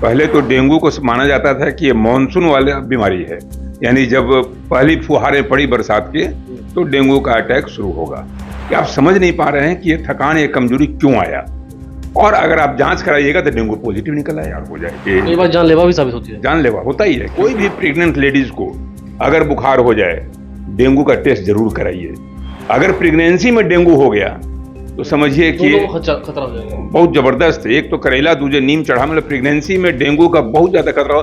पहले तो डेंगू को माना जाता था कि ये मानसून वाला बीमारी है, यानी जब पहली फुहारें पड़ी बरसात की तो डेंगू का अटैक शुरू होगा। क्या आप समझ नहीं पा रहे हैं कि ये थकान, ये कमजोरी क्यों आया? और अगर आप जांच कराइएगा तो डेंगू पॉजिटिव निकल आया हो जाए। कई बार जानलेवा भी साबित होती है। जानलेवा होता ही है। कोई भी प्रेग्नेंट लेडीज को अगर बुखार हो जाए, डेंगू का टेस्ट जरूर कराइए। अगर प्रेगनेंसी में डेंगू हो गया तो समझिए कि खतरा हो जाएगा बहुत जबरदस्त। एक तो करेला, दूसरे नीम चढ़ा, मतलब प्रेगनेंसी में डेंगू का बहुत ज्यादा खतरा हो।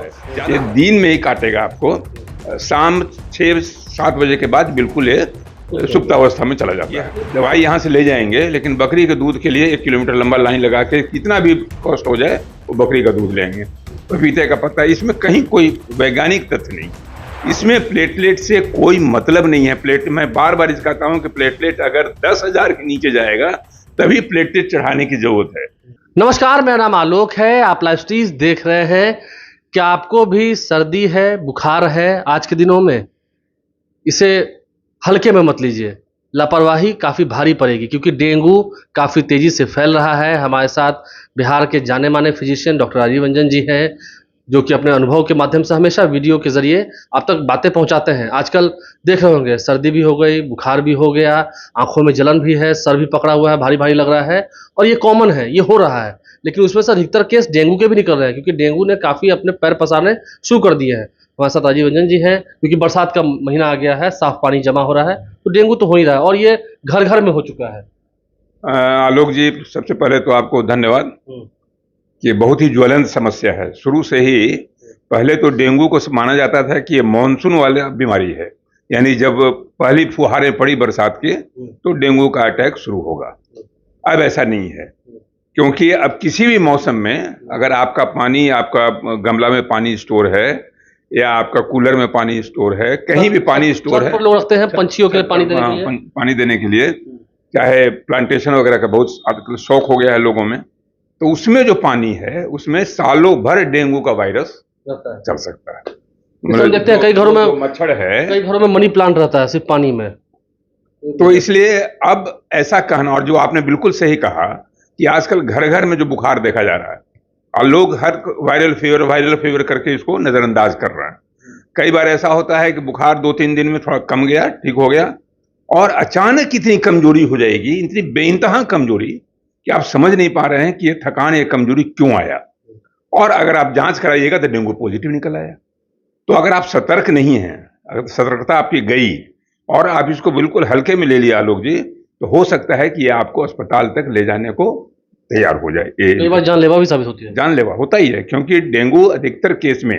ये दिन में ही काटेगा आपको, शाम 6-7 बजे के बाद बिल्कुल ये सुप्त अवस्था में चला जाता है। दवाई यहाँ से ले जाएंगे, लेकिन बकरी के दूध के लिए 1 किलोमीटर लंबा लाइन लगा के कितना भी कॉस्ट हो जाए वो बकरी का दूध लेंगे। पपीते का पत्ता, इसमें कहीं कोई वैज्ञानिक तथ्य नहीं। इसमें प्लेटलेट से कोई मतलब नहीं है। मैं बार बार इस कहता हूं कि प्लेटलेट अगर 10,000 के नीचे जाएगा तभी प्लेटलेट चढ़ाने की जरूरत है। नमस्कार, मेरा नाम आलोक है। आप लाइव स्ट्रीज देख रहे हैं। क्या आपको भी सर्दी है, बुखार है आज के दिनों में? इसे हल्के में मत लीजिए, लापरवाही काफ़ी भारी पड़ेगी, क्योंकि डेंगू काफ़ी तेज़ी से फैल रहा है। हमारे साथ बिहार के जाने माने फिजिशियन डॉक्टर राजीव रंजन जी हैं, जो कि अपने अनुभव के माध्यम से हमेशा वीडियो के जरिए आप तक बातें पहुंचाते हैं। आजकल देख रहे होंगे, सर्दी भी हो गई, बुखार भी हो गया, आंखों में जलन भी है, सर भी पकड़ा हुआ है, भारी भारी लग रहा है, और ये कॉमन है, ये हो रहा है। लेकिन उसमें से अधिकतर केस डेंगू के भी निकल रहे हैं, क्योंकि डेंगू ने काफ़ी अपने पैर पसारने शुरू कर दिए हैं। हमारे साथ राजीव रंजन जी हैं, क्योंकि बरसात का महीना आ गया है, साफ पानी जमा हो रहा है, तो डेंगू तो हो ही रहा है, और ये घर घर में हो चुका है। आलोक जी, सबसे पहले तो आपको धन्यवाद कि बहुत ही ज्वलंत समस्या है। शुरू से ही पहले तो डेंगू को माना जाता था कि ये मानसून वाला बीमारी है, यानी जब पहली फुहारें पड़ी बरसात की तो डेंगू का अटैक शुरू होगा। अब ऐसा नहीं है, क्योंकि अब किसी भी मौसम में अगर आपका पानी, आपका गमला में पानी स्टोर है या आपका कूलर में पानी स्टोर है, कहीं भी पानी स्टोर है, लोग रखते हैं पंछियों के लिए पानी देने के लिए, चाहे प्लांटेशन वगैरह का बहुत आजकल शौक हो गया है लोगों में, तो उसमें जो पानी है उसमें सालों भर डेंगू का वायरस चल सकता है। मतलब देखते हैं कई घरों में मच्छर है, कई घरों में मनी प्लांट रहता है सिर्फ पानी में। तो इसलिए अब ऐसा कहना, और जो आपने बिल्कुल सही कहा कि आजकल घर घर में जो बुखार देखा जा रहा है और लोग हर वायरल फीवर करके इसको नजरअंदाज कर रहे हैं। कई बार ऐसा होता है कि बुखार 2-3 दिन में थोड़ा कम गया, ठीक हो गया, और अचानक इतनी कमजोरी हो जाएगी, इतनी बेइंतहा कमजोरी कि आप समझ नहीं पा रहे हैं कि ये थकान, ये कमजोरी क्यों आया। और अगर आप जांच कराइएगा तो डेंगू पॉजिटिव निकल आया। तो अगर आप सतर्क नहीं हैं, अगर सतर्कता आपकी गई और आप इसको बिल्कुल हल्के में ले लिया आलोक जी, तो हो सकता है कि ये आपको अस्पताल तक ले जाने को तैयार हो जाए। कई बार जानलेवा भी साबित होती है। जानलेवा होता ही है, क्योंकि डेंगू अधिकतर केस में,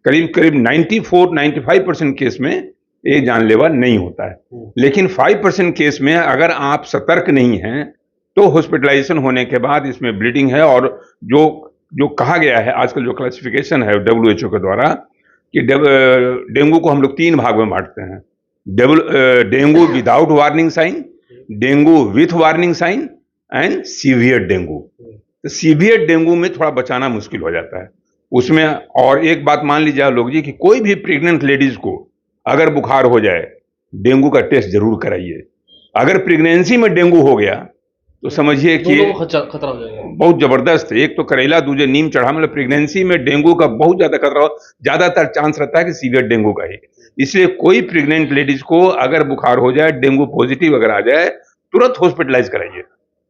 करीब 94-95% केस में ये जानलेवा नहीं होता है। लेकिन 5% केस में अगर आप सतर्क नहीं हैं तो हॉस्पिटलाइजेशन होने के बाद इसमें ब्लीडिंग है। और जो कहा गया है आजकल, जो क्लासिफिकेशन है WHO के द्वारा, कि डेंगू को हम लोग 3 भाग में बांटते हैं: dengue without warning sign, dengue with warning sign and severe dengue. तो सीवियर डेंगू में थोड़ा बचाना मुश्किल हो जाता है उसमें। और एक बात मान लीजिए लोग जी कि कोई भी प्रेग्नेंट लेडीज को अगर बुखार हो जाए, डेंगू का टेस्ट जरूर कराइए। अगर प्रेगनेंसी में डेंगू हो गया तो समझिए कि खतरा हो जाएगा बहुत जबरदस्त। एक तो करेला, दूसरे नीम चढ़ा, मतलब प्रेगनेंसी में डेंगू का बहुत ज्यादा खतरा हो, ज्यादातर चांस रहता है कि सीवियर डेंगू का ही। इसलिए कोई प्रेग्नेंट लेडीज को अगर बुखार हो जाए, डेंगू पॉजिटिव अगर आ जाए, तुरंत हॉस्पिटलाइज कराइए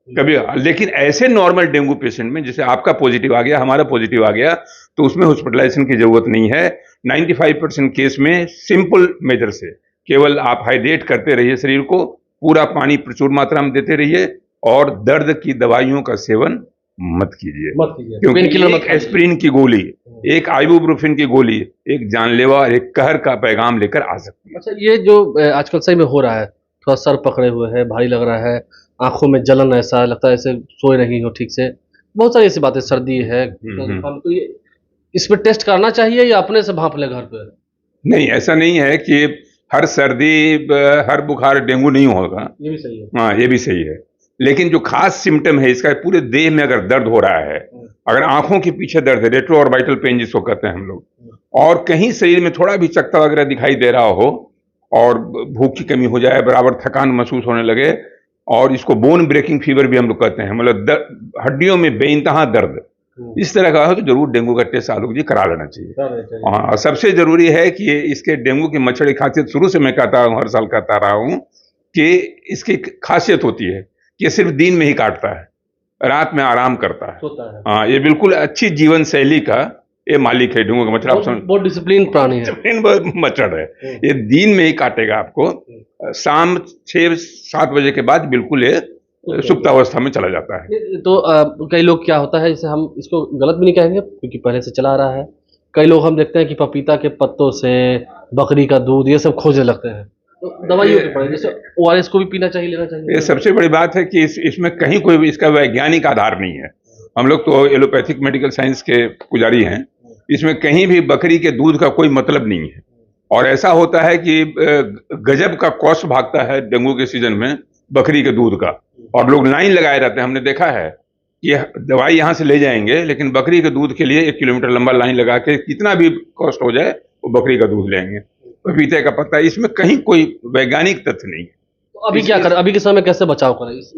कभी। लेकिन ऐसे नॉर्मल डेंगू पेशेंट में, जैसे आपका पॉजिटिव आ गया, हमारा पॉजिटिव आ गया, तो उसमें हॉस्पिटलाइजेशन की जरूरत नहीं है। 95% केस में सिंपल मेजर से केवल आप हाइड्रेट करते रहिए शरीर को, पूरा पानी प्रचुर मात्रा में देते रहिए, और दर्द की दवाइयों का सेवन मत कीजिए। क्योंकि एक एस्प्रिन की गोली, एक आइबुप्रोफेन की गोली एक जानलेवा, एक कहर का पैगाम लेकर आ सकती है। अच्छा, ये जो आजकल सही में हो रहा है, थोड़ा सर पकड़े हुए है, भारी लग रहा है, आंखों में जलन, ऐसा लगता है ऐसे सोए नहीं हो ठीक से, बहुत सारी ऐसी बातें, सर्दी है, तो ये इस पे टेस्ट करना चाहिए या अपने से भांप ले घर पे? नहीं, ऐसा नहीं है कि हर सर्दी, हर बुखार डेंगू नहीं होगा। ये भी सही है। हाँ, ये भी सही है। लेकिन जो खास सिम्टम है इसका, पूरे देह में अगर दर्द हो रहा है, अगर आंखों के पीछे दर्द है, रेट्रो ऑर्बिटल पेन जिसको कहते हैं हम लोग, और कहीं शरीर में थोड़ा भी चकत्ता वगैरह दिखाई दे रहा हो, और भूख की कमी हो जाए, बराबर थकान महसूस होने लगे, और इसको बोन ब्रेकिंग फीवर भी हम लोग कहते हैं, मतलब हड्डियों में बेइंतहा दर्द, इस तरह का हो तो जरूर डेंगू का टेस्ट आलोक जी करा लेना चाहिए। हाँ, सबसे जरूरी है कि इसके डेंगू की मच्छर की खासियत शुरू से मैं कहता हूँ, हर साल कहता रहा हूँ कि इसकी खासियत होती है कि ये सिर्फ दिन में ही काटता है, रात में आराम करता है। हाँ, ये बिल्कुल अच्छी जीवन शैली का ये मालिक है डेंगू का मच्छर। आप समझ, बहुत डिसिप्लिन प्राणी है। डिसिप्लिन मच्छर है। ये दिन में ही काटेगा आपको, शाम 6-7 बजे के बाद बिल्कुल ये सुप्तावस्था में चला जाता है। तो कई लोग क्या होता है, जैसे हम इसको गलत भी नहीं कहेंगे क्योंकि पहले से चला आ रहा है, कई लोग हम देखते हैं कि पपीता के पत्तों से, बकरी का दूध, ये सब खोजने लगते हैं, तो दवाइयों के पड़े, जैसे ORS को भी पीना चाहिए, लेना चाहिए। ये सबसे बड़ी बात है कि इसमें कहीं कोई भी इसका वैज्ञानिक आधार नहीं है। हम लोग तो एलोपैथिक मेडिकल साइंस के पुजारी हैं, इसमें कहीं भी बकरी के दूध का कोई मतलब नहीं है। और ऐसा होता है कि गजब का कॉस्ट भागता है डेंगू के सीजन में बकरी के दूध का, और लोग लाइन लगाए रहते हैं। हमने देखा है कि दवाई यहाँ से ले जाएंगे, लेकिन बकरी के दूध के लिए 1 किलोमीटर लंबा लाइन लगा के कितना भी कॉस्ट हो जाए वो बकरी का दूध लेंगे। पपीते का पत्ता, इसमें कहीं कोई वैज्ञानिक तथ्य नहीं है। तो अभी क्या करें, अभी के समय कैसे बचाव करें इस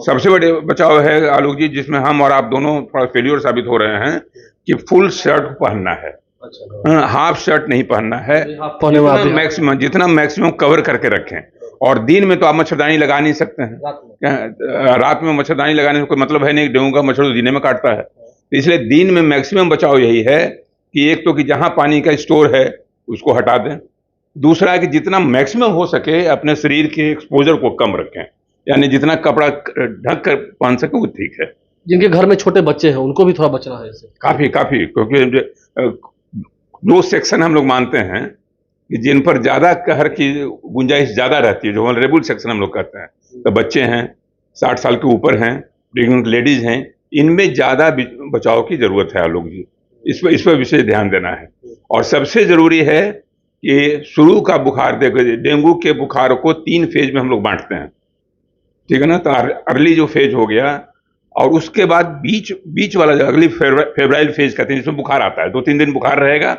सबसे बड़े बचाव है आलोक जी, जिसमें हम और आप दोनों थोड़ा फेल्योर साबित हो रहे हैं, कि फुल शर्ट पहनना है। अच्छा, हाफ शर्ट नहीं पहनना है। मैक्सिमम जितना मैक्सिमम कवर करके रखें। और दिन में तो आप मच्छरदानी लगा नहीं सकते हैं, रात में मच्छरदानी लगाने से कोई मतलब है नहीं, डेंगू का मच्छर तो दिन में काटता है। तो इसलिए दिन में मैक्सिमम बचाव यही है कि एक तो कि जहां पानी का स्टोर है उसको हटा दें, दूसरा है कि जितना मैक्सिमम हो सके अपने शरीर के एक्सपोजर को कम रखें, यानी जितना कपड़ा ढक कर पहन सके वो ठीक है। जिनके घर में छोटे बच्चे हैं उनको भी थोड़ा बचना है इससे। काफी क्योंकि दो सेक्शन हम लोग मानते हैं कि जिन पर ज्यादा कहर की गुंजाइश ज्यादा रहती है, जो वल्नरेबल सेक्शन हम लोग कहते हैं, तो बच्चे हैं, 60 साल के ऊपर हैं, प्रेग्नेंट लेडीज हैं, इनमें ज्यादा बचाव की जरूरत है आलोक जी। इस पर विशेष ध्यान देना है। और सबसे जरूरी है कि शुरू का बुखार, देखो डेंगू के बुखार को 3 फेज में हम लोग बांटते हैं, ठीक है ना। तो अर्ली जो फेज हो गया, और उसके बाद बीच वाला जो अगली फेब्राइल फेज कहते हैं, जिसमें बुखार आता है, 2-3 दिन बुखार रहेगा।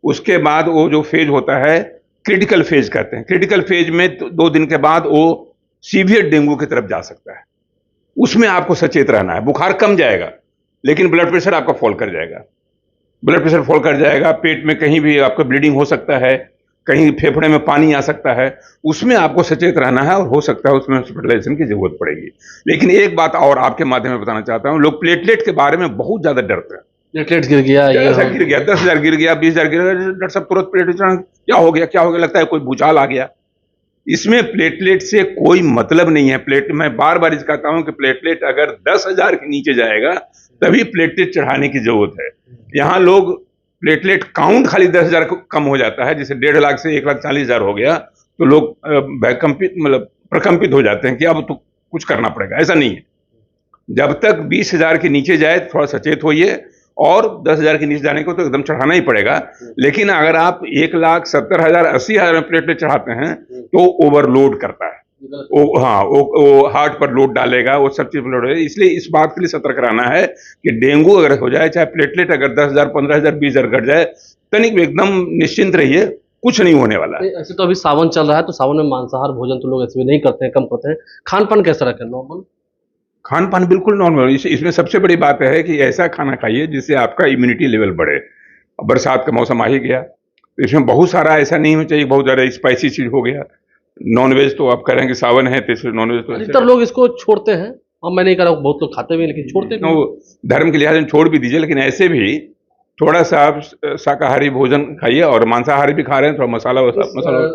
उसके बाद वो जो फेज होता है क्रिटिकल फेज कहते हैं। क्रिटिकल फेज में 2 दिन के बाद वो सीवियर डेंगू की तरफ जा सकता है। उसमें आपको सचेत रहना है। बुखार कम जाएगा लेकिन ब्लड प्रेशर आपका फॉल कर जाएगा। ब्लड प्रेशर फॉल कर जाएगा, पेट में कहीं भी आपका ब्लीडिंग हो सकता है, कहीं फेफड़े में पानी आ सकता है, उसमें आपको सचेत रहना है, और हो सकता है उसमें हॉस्पिटलाइजेशन की जरूरत पड़ेगी। लेकिन एक बात और आपके माध्यम में बताना चाहता हूं, लोग प्लेटलेट के बारे में बहुत ज्यादा डरते हैं। प्लेटलेट गिर गया, गिर गया, 10,000 गिर गया, 20,000 गिर गया, डॉक्टर साहब तुरंत प्लेटलेट, क्या हो गया, लगता है कोई भूचाल आ गया। इसमें प्लेटलेट से कोई मतलब नहीं है। मैं बार बार इस कहता हूं कि प्लेटलेट अगर 10,000 के नीचे जाएगा तभी प्लेटलेट चढ़ाने की जरूरत है। यहाँ लोग प्लेटलेट काउंट खाली 10,000 कम हो जाता है, जैसे 1.5 लाख से 1,40,000 हो गया, तो लोग प्रकंपित हो जाते हैं कि अब तो कुछ करना पड़ेगा। ऐसा नहीं है। जब तक 20,000 के नीचे जाए थोड़ा सचेत होइए, और 10,000 के नीचे जाने को तो एकदम चढ़ाना ही पड़ेगा। लेकिन अगर आप 1,70,000, 80,000 में प्लेटलेट चढ़ाते हैं तो ओवरलोड करता है। वो हार्ट पर लोड डालेगा, वो सब चीज पर लोड है। इसलिए इस बात के लिए सतर्क रहना है कि डेंगू अगर हो जाए, चाहे प्लेटलेट अगर 10,000, 15,000, 20,000 घट जाए, तनिक एकदम निश्चिंत रहिए, कुछ नहीं होने वाला है। ऐसे तो अभी सावन चल रहा है, तो सावन में मांसाहार भोजन तो लोग ऐसे भी नहीं करते हैं, कम करते हैं। खान पान कैसा रखें, नॉर्मल खान पान? बिल्कुल नॉर्मल। इसमें सबसे बड़ी बात है कि ऐसा खाना खाइए जिससे आपका इम्यूनिटी लेवल बढ़े। बरसात का मौसम आ ही गया, तो इसमें बहुत सारा ऐसा नहीं होना चाहिए बहुत ज़्यादा स्पाइसी चीज़ हो गया। नॉनवेज तो आप कह रहे हैं कि सावन है, तो नॉनवेज तो अधिकतर लोग इसको छोड़ते हैं, और मैं नहीं कह रहा हूँ, बहुत लोग खाते भी हैं, लेकिन छोड़ते भी। धर्म के लिहाज से छोड़ भी दीजिए, लेकिन ऐसे भी थोड़ा सा आप शाकाहारी भोजन खाइए, और मांसाहारी भी खा रहे हैं, थोड़ा मसाला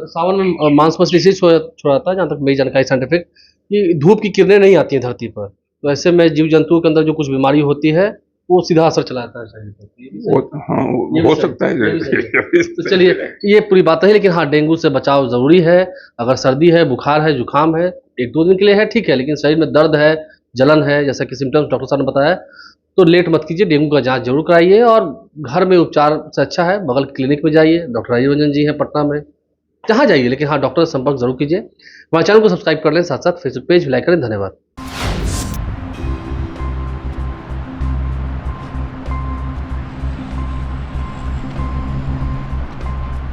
सावन में मांस मछली से छोड़ाता है, जहाँ तक मेरी जानकारी साइंटिफिक, कि धूप की किरणें नहीं आती हैं धरती पर, तो ऐसे में जीव जंतुओं के अंदर जो कुछ बीमारी होती है वो सीधा असर चला जाता है शरीर पर। हाँ, हो सकता है। तो चलिए, ये पूरी बात है, लेकिन हाँ, डेंगू से बचाव जरूरी है। अगर सर्दी है, बुखार है, जुकाम है, 1-2 दिन के लिए है, ठीक है, लेकिन शरीर में दर्द है, जलन है, जैसा कि सिम्टम्स डॉक्टर साहब ने बताया, तो लेट मत कीजिए, डेंगू का जांच जरूर कराइए, और घर में उपचार से अच्छा है बगल के क्लिनिक में जाइए। डॉक्टर राजीव रंजन जी हैं पटना में, जहाँ जाइए, लेकिन हाँ, डॉक्टर से संपर्क जरूर कीजिए। हमारे चैनल को सब्सक्राइब कर लें, साथ साथ फेसबुक पेज भी लाइक करें। धन्यवाद।